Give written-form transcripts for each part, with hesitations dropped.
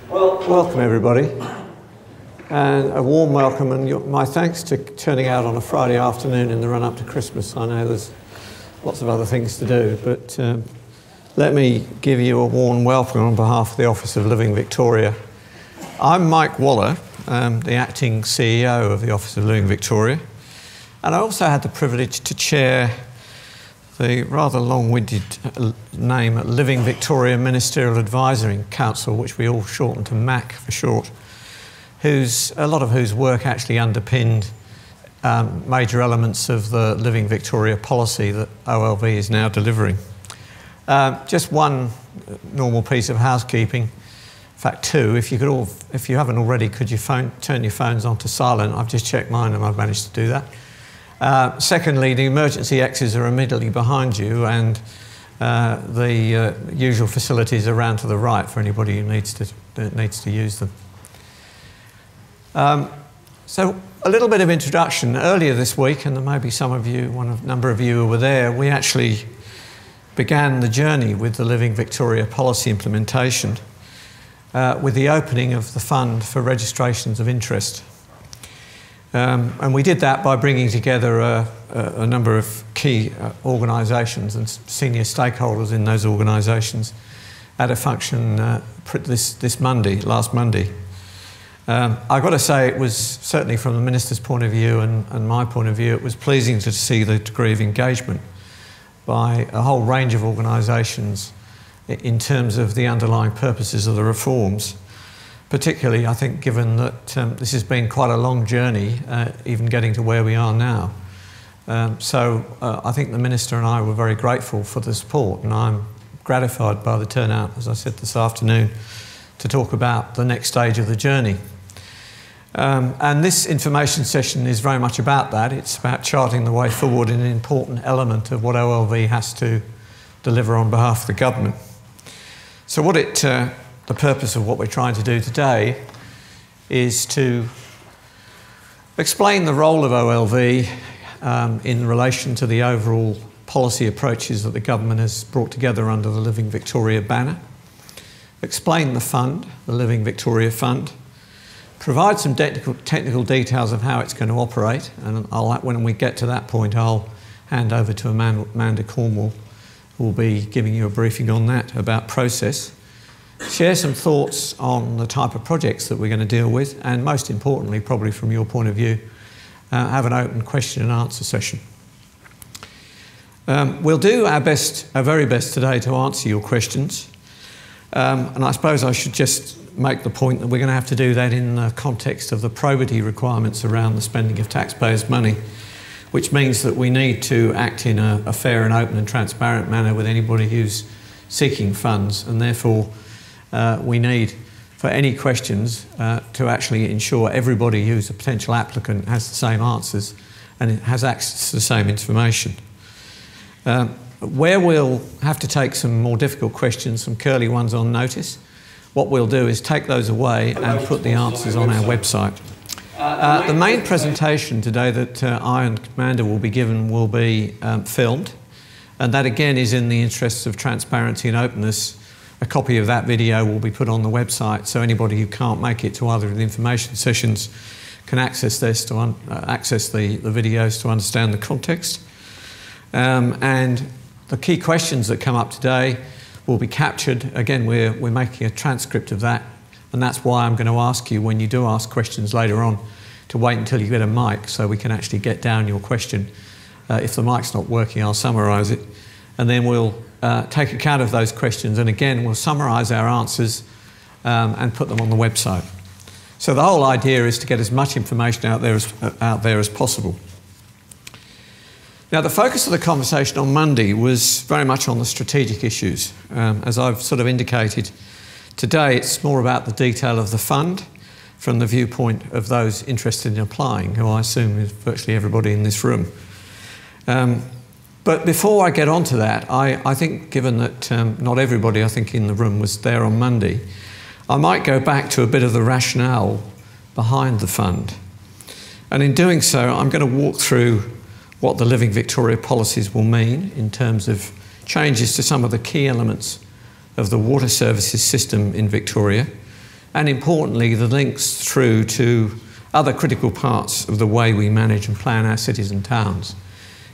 Well, welcome everybody, and a warm welcome, and my thanks to turning out on a Friday afternoon in the run-up to Christmas. I know there's lots of other things to do, but let me give you a warm welcome on behalf of the Office of Living Victoria. I'm Mike Waller, the acting CEO of the Office of Living Victoria, and I also had the privilege to chair the rather long-winded name Living Victoria Ministerial Advisory Council, which we all shorten to MAC for short, a lot of whose work actually underpinned major elements of the Living Victoria policy that OLV is now delivering. Just one normal piece of housekeeping, in fact two, if you haven't already, could you turn your phones onto silent? I've just checked mine and I've managed to do that. Secondly, the emergency exits are immediately behind you, and the usual facilities are around to the right for anybody who needs to use them. So a little bit of introduction. Earlier this week, and there may be some of you, a number of you who were there, we actually began the journey with the Living Victoria policy implementation with the opening of the fund for registrations of interest. And we did that by bringing together a number of key organisations and senior stakeholders in those organisations at a function last Monday. I've got to say, it was certainly from the Minister's point of view and my point of view, it was pleasing to see the degree of engagement by a whole range of organisations in terms of the underlying purposes of the reforms. Particularly, I think, given that this has been quite a long journey, even getting to where we are now. I think the Minister and I were very grateful for the support, and I'm gratified by the turnout, as I said this afternoon, to talk about the next stage of the journey. And this information session is very much about that. It's about charting the way forward in an important element of what OLV has to deliver on behalf of the government. So the purpose of what we're trying to do today is to explain the role of OLV in relation to the overall policy approaches that the government has brought together under the Living Victoria banner, explain the fund, the Living Victoria Fund, provide some technical details of how it's going to operate, and when we get to that point, I'll hand over to Amanda Cornwall, who will be giving you a briefing on that about process. Share some thoughts on the type of projects that we're going to deal with, and most importantly, probably from your point of view, have an open question and answer session. We'll do our very best today to answer your questions, and I suppose I should just make the point that we're going to have to do that in the context of the probity requirements around the spending of taxpayers' money, which means that we need to act in a fair and open and transparent manner with anybody who's seeking funds, and therefore we need, for any questions, to actually ensure everybody who's a potential applicant has the same answers and has access to the same information. Where we'll have to take some more difficult questions, some curly ones on notice, what we'll do is take those away and put the answers on our website. The main presentation today that I and Amanda will be given will be filmed, and that again is in the interests of transparency and openness. A copy of that video will be put on the website, so anybody who can't make it to either of the information sessions can access this to access the videos to understand the context. And the key questions that come up today will be captured. Again, we're making a transcript of that, and that's why I'm going to ask you, when you do ask questions later on, to wait until you get a mic so we can actually get down your question. If the mic's not working, I'll summarise it, and then we'll take account of those questions, and again we'll summarise our answers and put them on the website. So the whole idea is to get as much information out there as possible. Now, the focus of the conversation on Monday was very much on the strategic issues. As I've sort of indicated, today it's more about the detail of the fund from the viewpoint of those interested in applying, who I assume is virtually everybody in this room. But before I get on to that, I think, given that not everybody, I think, in the room was there on Monday, I might go back to a bit of the rationale behind the fund. And in doing so, I'm going to walk through what the Living Victoria policies will mean in terms of changes to some of the key elements of the water services system in Victoria, and importantly, the links through to other critical parts of the way we manage and plan our cities and towns.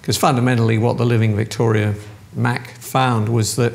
Because fundamentally what the Living Victoria MAC found was that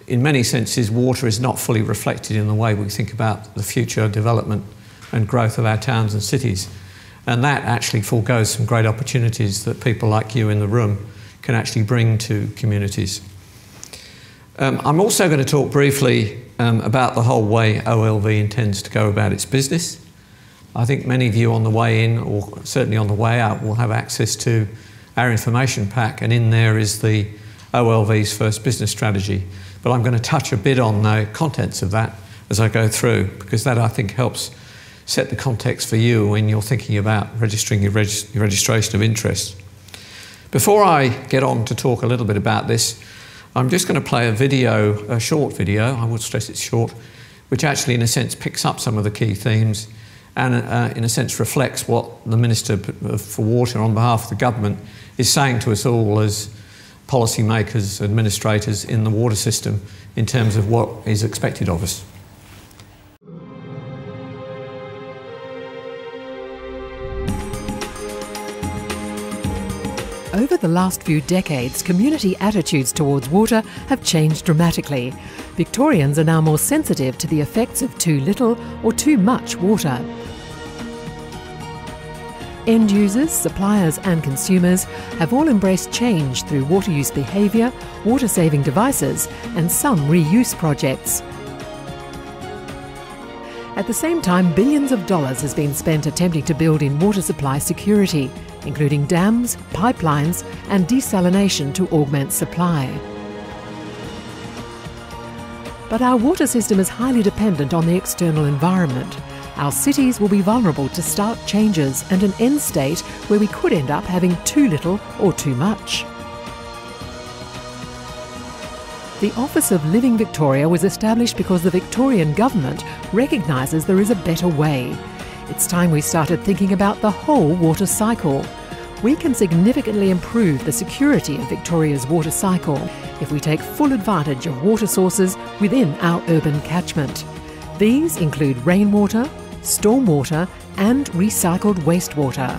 in many senses water is not fully reflected in the way we think about the future development and growth of our towns and cities. And that actually foregoes some great opportunities that people like you in the room can actually bring to communities. I'm also going to talk briefly about the whole way OLV intends to go about its business. I think many of you on the way in, or certainly on the way out, will have access to our information pack, and in there is the OLV's first business strategy. But I'm going to touch a bit on the contents of that as I go through, because that I think helps set the context for you when you're thinking about registering your registration of interest. Before I get on to talk a little bit about this, I'm just going to play a video, a short video, I would stress it's short, which actually in a sense picks up some of the key themes and in a sense reflects what the Minister for Water on behalf of the government is saying to us all as policymakers, administrators in the water system in terms of what is expected of us. Over the last few decades, community attitudes towards water have changed dramatically. Victorians are now more sensitive to the effects of too little or too much water. End users, suppliers and consumers have all embraced change through water use behaviour, water-saving devices and some reuse projects. At the same time, billions of dollars has been spent attempting to build in water supply security, including dams, pipelines and desalination to augment supply. But our water system is highly dependent on the external environment. Our cities will be vulnerable to stark changes and an end state where we could end up having too little or too much. The Office of Living Victoria was established because the Victorian government recognises there is a better way. It's time we started thinking about the whole water cycle. We can significantly improve the security of Victoria's water cycle if we take full advantage of water sources within our urban catchment. These include rainwater, stormwater and recycled wastewater.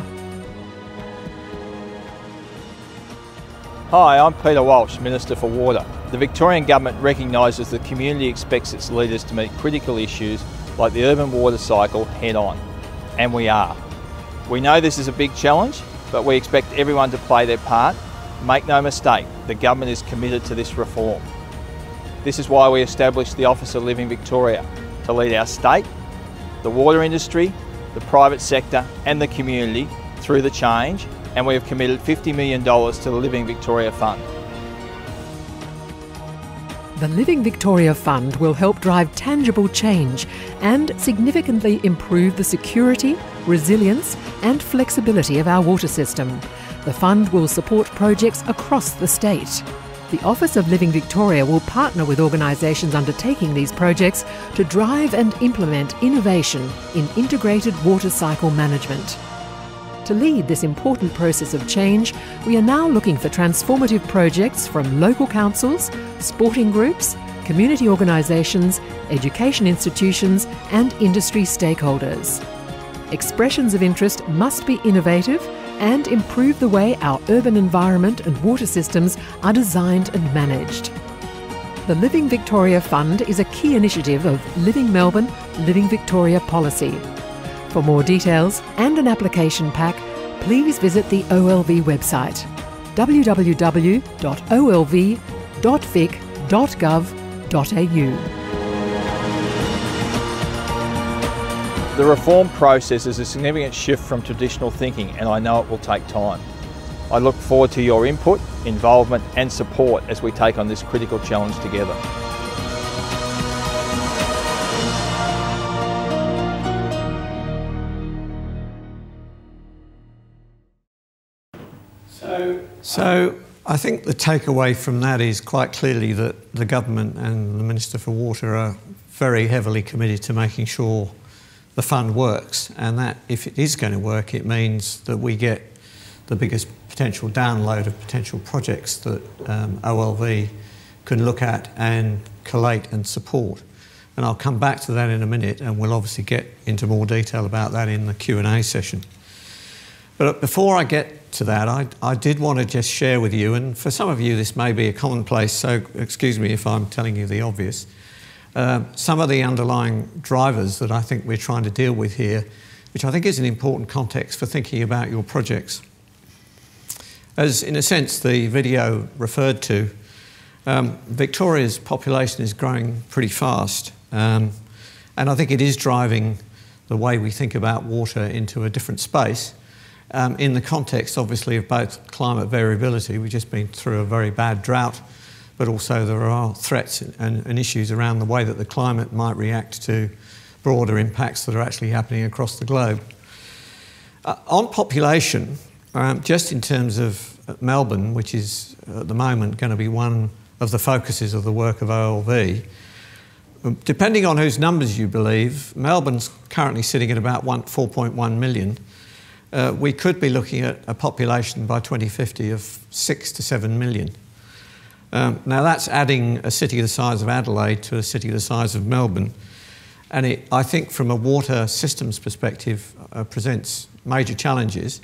Hi, I'm Peter Walsh, Minister for Water. The Victorian Government recognises the community expects its leaders to meet critical issues like the urban water cycle head on. And we are. We know this is a big challenge, but we expect everyone to play their part. Make no mistake, the government is committed to this reform. This is why we established the Office of Living Victoria, to lead our state, the water industry, the private sector and the community through the change, and we have committed $50 million to the Living Victoria Fund. The Living Victoria Fund will help drive tangible change and significantly improve the security, resilience and flexibility of our water system. The fund will support projects across the state. The Office of Living Victoria will partner with organisations undertaking these projects to drive and implement innovation in integrated water cycle management. To lead this important process of change, we are now looking for transformative projects from local councils, sporting groups, community organisations, education institutions and industry stakeholders. Expressions of interest must be innovative and improve the way our urban environment and water systems are designed and managed. The Living Victoria Fund is a key initiative of Living Melbourne, Living Victoria policy. For more details and an application pack, please visit the OLV website www.olv.vic.gov.au. The reform process is a significant shift from traditional thinking, and I know it will take time. I look forward to your input, involvement and support as we take on this critical challenge together. So I think the takeaway from that is quite clearly that the government and the Minister for Water are very heavily committed to making sure the fund works, and that if it is going to work, it means that we get the biggest potential download of potential projects that OLV can look at and collate and support. And I'll come back to that in a minute, and we'll obviously get into more detail about that in the Q&A session. But before I get to that, I did want to just share with you, and for some of you this may be a commonplace, so excuse me if I'm telling you the obvious, some of the underlying drivers that I think we're trying to deal with here, which I think is an important context for thinking about your projects. As in a sense the video referred to, Victoria's population is growing pretty fast, and I think it is driving the way we think about water into a different space, in the context obviously of both climate variability. We've just been through a very bad drought, but also there are threats and issues around the way that the climate might react to broader impacts that are actually happening across the globe. On population, just in terms of Melbourne, which is at the moment going to be one of the focuses of the work of OLV, depending on whose numbers you believe, Melbourne's currently sitting at about 4.1 million. We could be looking at a population by 2050 of 6 to 7 million. Now that's adding a city the size of Adelaide to a city the size of Melbourne, and it, I think from a water systems perspective, presents major challenges,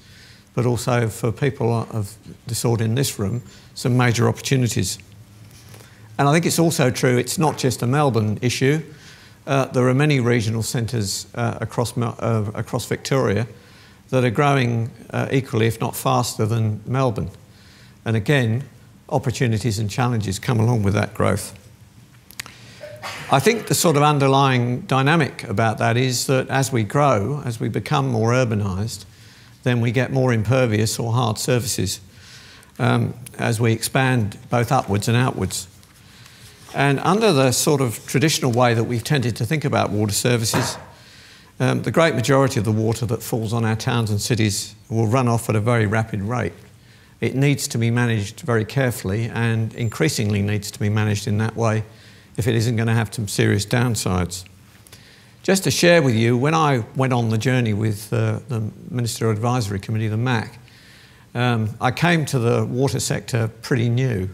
but also for people of the sort in this room, some major opportunities. And I think it's also true, it's not just a Melbourne issue. There are many regional centres across Victoria that are growing equally, if not faster, than Melbourne. And again, opportunities and challenges come along with that growth. I think the sort of underlying dynamic about that is that as we grow, as we become more urbanised, then we get more impervious or hard surfaces as we expand both upwards and outwards. And under the sort of traditional way that we've tended to think about water services, the great majority of the water that falls on our towns and cities will run off at a very rapid rate. It needs to be managed very carefully, and increasingly needs to be managed in that way if it isn't going to have some serious downsides. Just to share with you, when I went on the journey with the Ministerial Advisory Committee, the MAC, I came to the water sector pretty new.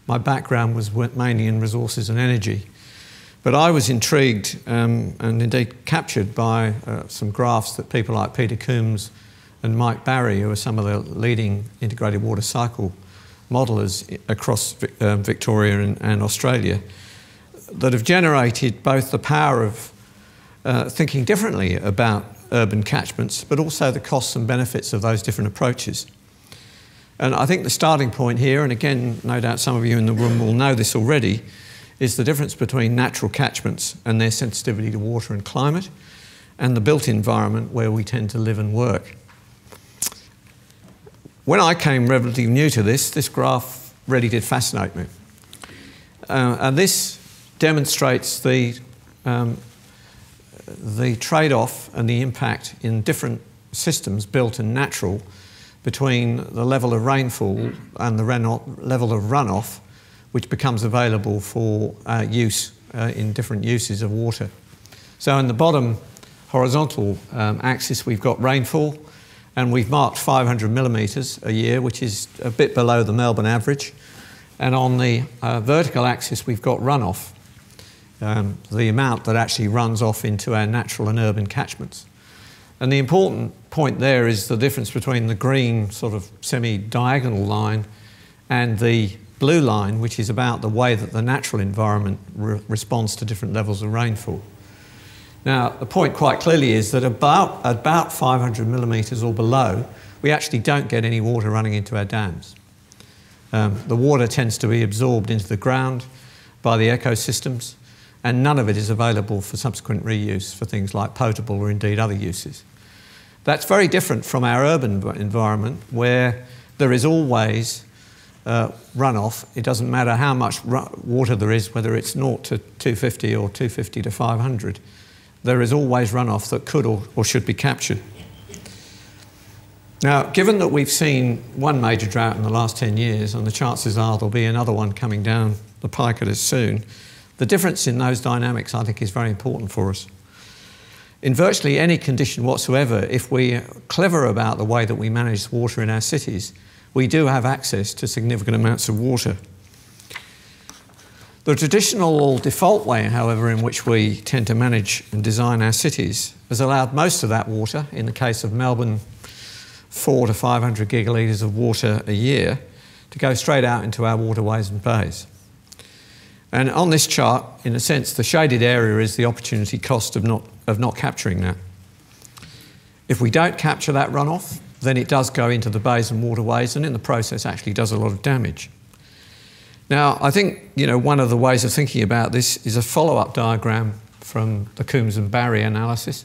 My background was mainly in resources and energy. But I was intrigued and indeed captured by some graphs that people like Peter Coombs and Mike Barry, who are some of the leading integrated water cycle modellers across Victoria and Australia, that have generated both the power of thinking differently about urban catchments, but also the costs and benefits of those different approaches. And I think the starting point here, and again, no doubt some of you in the room will know this already, is the difference between natural catchments and their sensitivity to water and climate, and the built environment where we tend to live and work. When I came relatively new to this graph really did fascinate me. And this demonstrates the trade-off and the impact in different systems, built and natural, between the level of rainfall and the level of runoff which becomes available for use in different uses of water. So in the bottom horizontal axis we've got rainfall, and we've marked 500 millimetres a year, which is a bit below the Melbourne average. And on the vertical axis we've got runoff, the amount that actually runs off into our natural and urban catchments. And the important point there is the difference between the green sort of semi-diagonal line and the blue line, which is about the way that the natural environment responds to different levels of rainfall. Now, the point quite clearly is that about 500 millimetres or below, we actually don't get any water running into our dams. The water tends to be absorbed into the ground by the ecosystems, and none of it is available for subsequent reuse for things like potable or indeed other uses. That's very different from our urban environment, where there is always runoff. It doesn't matter how much water there is, whether it's 0 to 250 or 250 to 500. There is always runoff that could or should be captured. Now, given that we've seen one major drought in the last 10 years, and the chances are there'll be another one coming down the pike at us soon, the difference in those dynamics, I think, is very important for us. In virtually any condition whatsoever, if we're clever about the way that we manage water in our cities, we do have access to significant amounts of water. The traditional default way, however, in which we tend to manage and design our cities has allowed most of that water, in the case of Melbourne, 400 to 500 gigalitres of water a year, to go straight out into our waterways and bays. And on this chart, in a sense, the shaded area is the opportunity cost of not capturing that. If we don't capture that runoff, then it does go into the bays and waterways, and in the process actually does a lot of damage. Now, I think, one of the ways of thinking about this is a follow-up diagram from the Coombs and Barry analysis,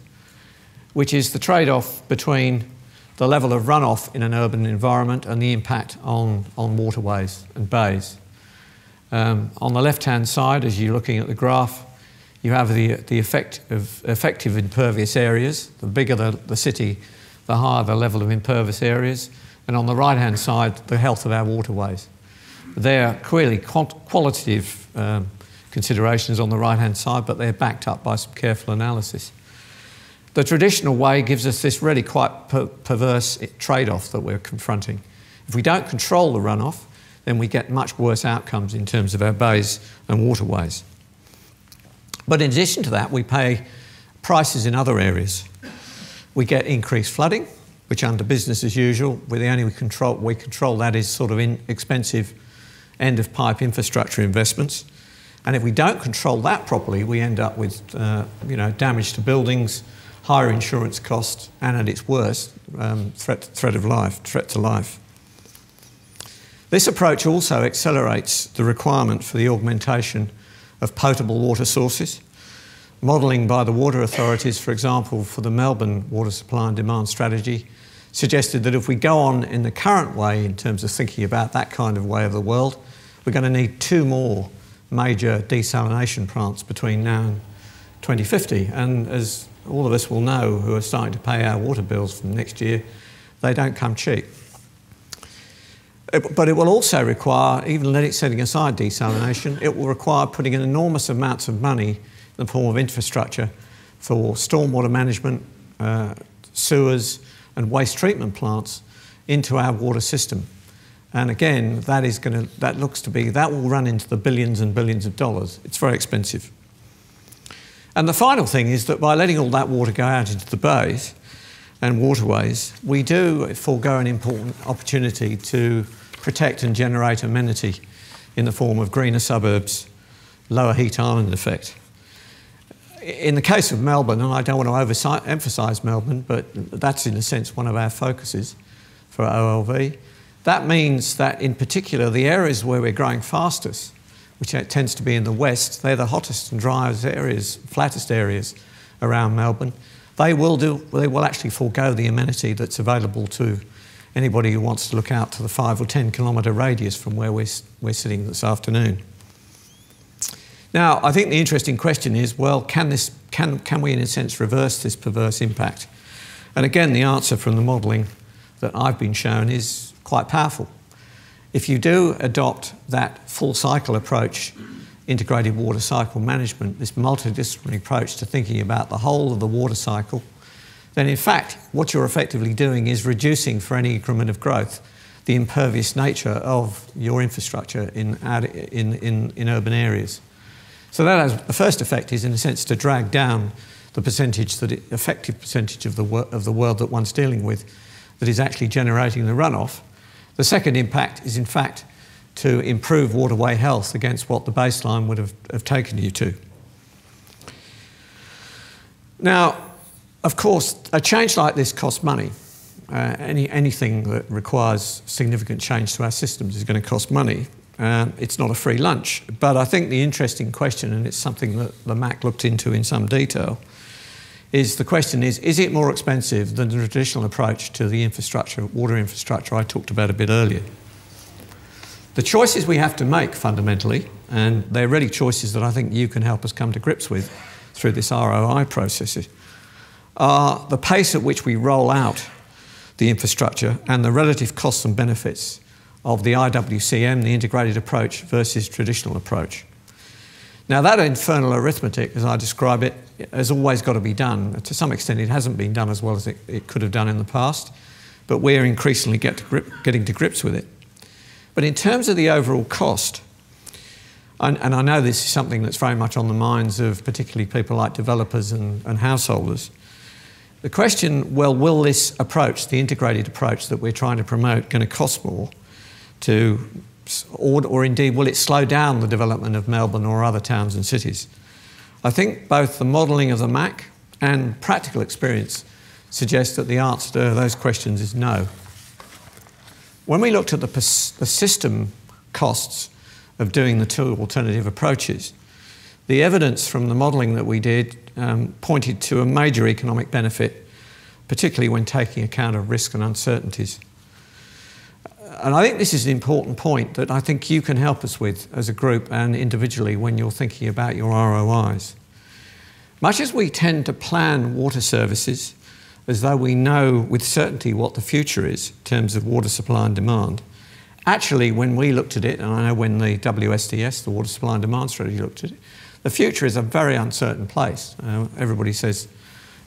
which is the trade-off between the level of runoff in an urban environment and the impact on waterways and bays. On the left-hand side, as you're looking at the graph, you have the effective impervious areas. The bigger the city, the higher the level of impervious areas. And on the right-hand side, the health of our waterways. They're clearly qualitative considerations on the right-hand side, but they're backed up by some careful analysis. The traditional way gives us this really quite perverse trade-off that we're confronting. If we don't control the runoff, then we get much worse outcomes in terms of our bays and waterways. But in addition to that, we pay prices in other areas. We get increased flooding, which under business as usual, the only we control that is sort of inexpensive end-of-pipe infrastructure investments. And if we don't control that properly, we end up with damage to buildings, higher insurance costs, and at its worst, threat to life. This approach also accelerates the requirement for the augmentation of potable water sources. Modelling by the water authorities, for example, for the Melbourne water supply and demand strategy, suggested that if we go on in the current way in terms of thinking about that kind of way of the world, we're going to need 2 more major desalination plants between now and 2050. And as all of us will know who are starting to pay our water bills from next year, they don't come cheap. But it will also require, even setting aside desalination, it will require putting in enormous amounts of money in the form of infrastructure for stormwater management, sewers and waste treatment plants into our water system. And again, that will run into the billions and billions of dollars. It's very expensive. And the final thing is that by letting all that water go out into the bays and waterways, we do forego an important opportunity to protect and generate amenity in the form of greener suburbs, lower heat island effect. In the case of Melbourne, and I don't want to overemphasise Melbourne, but that's in a sense one of our focuses for OLV, that means that in particular the areas where we're growing fastest, which tends to be in the west, they're the hottest and driest areas, flattest areas around Melbourne. They will actually forego the amenity that's available to anybody who wants to look out to the 5 or 10 kilometre radius from where we're sitting this afternoon. Now, I think the interesting question is, well, can we in a sense reverse this perverse impact? And again, the answer from the modelling that I've been shown is quite powerful. If you do adopt that full cycle approach, integrated water cycle management, this multidisciplinary approach to thinking about the whole of the water cycle, then in fact what you're effectively doing is reducing for any increment of growth the impervious nature of your infrastructure in urban areas. So that has, the first effect is in a sense to drag down the effective percentage of the world that one's dealing with that is actually generating the runoff. The second impact is in fact to improve waterway health against what the baseline would have taken you to. Now, of course, a change like this costs money. Anything that requires significant change to our systems is going to cost money. It's not a free lunch. But I think the interesting question, and it's something that the MAC looked into in some detail, is the question is it more expensive than the traditional approach to the water infrastructure I talked about a bit earlier? The choices we have to make fundamentally, and they're really choices that I think you can help us come to grips with through this ROI process, are the pace at which we roll out the infrastructure and the relative costs and benefits of the IWCM, the integrated approach, versus traditional approach. Now that infernal arithmetic, as I describe it, has always got to be done. To some extent it hasn't been done as well as it could have done in the past, but we're increasingly getting to grips with it. But in terms of the overall cost, And I know this is something that's very much on the minds of particularly people like developers and householders. The question, well, will this approach, the integrated approach that we're trying to promote, going to cost more or indeed will it slow down the development of Melbourne or other towns and cities? I think both the modelling of the MAC and practical experience suggest that the answer to those questions is no. When we looked at the system costs of doing the two alternative approaches, the evidence from the modelling that we did pointed to a major economic benefit, particularly when taking account of risk and uncertainties. And I think this is an important point that I think you can help us with as a group and individually when you're thinking about your ROIs. Much as we tend to plan water services as though we know with certainty what the future is in terms of water supply and demand, actually when we looked at it, and I know when the WSDS, the Water Supply and Demand Strategy, looked at it, the future is a very uncertain place. Everybody says,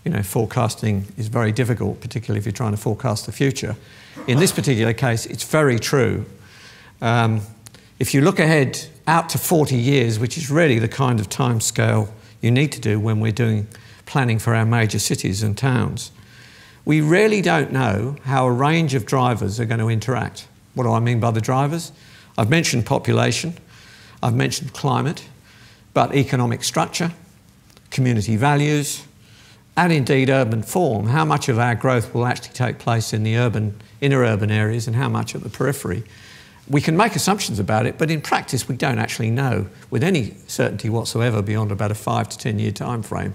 you know, forecasting is very difficult, particularly if you're trying to forecast the future. In this particular case, it's very true. If you look ahead out to 40 years, which is really the kind of timescale you need to do when we're doing planning for our major cities and towns, we really don't know how a range of drivers are going to interact. What do I mean by the drivers? I've mentioned population, I've mentioned climate, but economic structure, community values, and indeed urban form. How much of our growth will actually take place in the inner urban areas and how much at the periphery? We can make assumptions about it, but in practice we don't actually know with any certainty whatsoever beyond about a 5 to 10 year time frame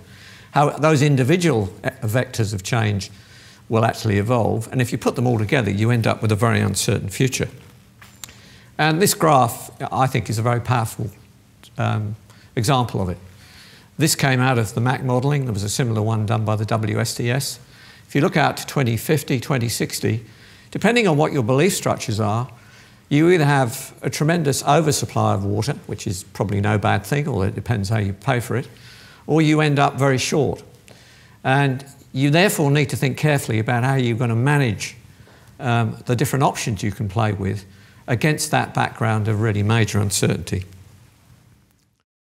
how those individual vectors of change will actually evolve. And if you put them all together, you end up with a very uncertain future. And this graph, I think, is a very powerful example of it. This came out of the MAC modelling. There was a similar one done by the WSDS. If you look out to 2050, 2060, depending on what your belief structures are, you either have a tremendous oversupply of water, which is probably no bad thing, although it depends how you pay for it, or you end up very short. And you therefore need to think carefully about how you're going to manage the different options you can play with against that background of really major uncertainty.